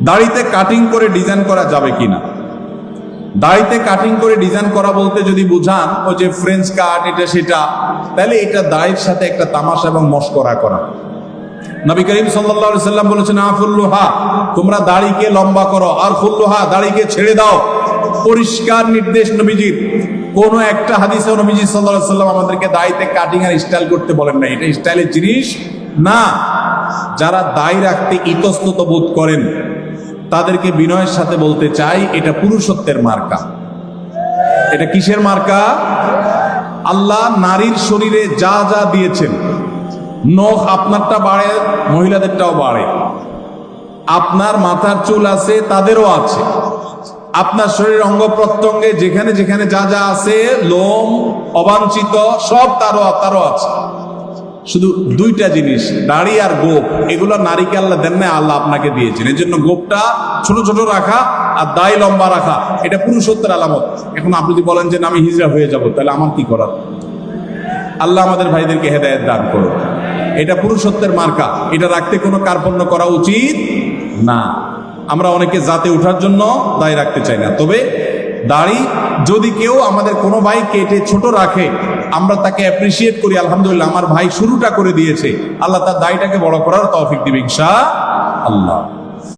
দাড়িতে কাটিং করে ডিজাইন করা যাবে কিনা? দাড়িতে কাটিং করে ডিজাইন করা বলতে যদি বুঝান ওই যে ফ্রেঞ্চ কাট এটা সেটা, তাহলে এটা দাড়ির সাথে একটা তামাশা এবং মশকরা করা। নবী করিম সাল্লাল্লাহু আলাইহি সাল্লাম বলেছেন, আফুল্লুহা, তোমরা দাড়িকে লম্বা করো, আর ফুল্লুহা, দাড়িকে ছেড়ে দাও। পরিষ্কার নির্দেশ নবীজির। কোন একটা হাদিসে নবীজি সাল্লাল্লাহু আলাইহি সাল্লাম আমাদেরকে দাড়িতে কাটিং আর স্টাইল করতে বলেন না। এটা স্টাইলের জিনিস না। যারা দাড়ি রাখতে ইতস্তত বোধ করেন তাদেরকে বিনয়ের সাথে বলতে চাই, এটা পুরুষত্বের মার্কা। এটা কিসের মার্কা? আল্লাহ নারীর শরীরে যা যা দিয়েছেন, নখ আপনারটা বাড়ে, মহিলাদেরটাও বাড়ে। আপনার মাথার চুল আছে, তাদেরও আছে। আপনার শরীরের অঙ্গ প্রত্যঙ্গে যেখানে যেখানে যা যা আছে, লোম অবাঞ্ছিত সব তারও আছে। শুধু দুইটা জিনিস, দাড়ি আর গোপ, এগুলো নারীকে আল্লাহ দেন না, আল্লাহ আপনাকে দিয়েছেন। এই জন্য গোপটা ছোট ছোট রাখা আর দাড়ি লম্বা রাখা, এটা পুরুষত্বের আলামত। এখন আপনি যদি বলেন যে আমি হিজড়া হয়ে যাব, তাহলে আমার কি করার? আল্লাহ আমাদের ভাইদেরকে হেদায়েত দান করুন। এটা পুরুষত্বের মার্কা, এটা রাখতে কোনো কার্পণ্য করা উচিত না। আমরা অনেকে জাতে ওঠার জন্য দাড়ি রাখতে চাই না। তবে দাড়ি যদি কেউ আমাদের কোনো ভাই কেটে ছোট রাখে, আমরা তাকে অ্যাপ্রিসিয়েট করি, আলহামদুলিল্লাহ আমার ভাই শুরুটা করে দিয়েছে, আল্লাহ তার দাড়িটাকে বড় করার তৌফিক দিবে ইনশাআল্লাহ।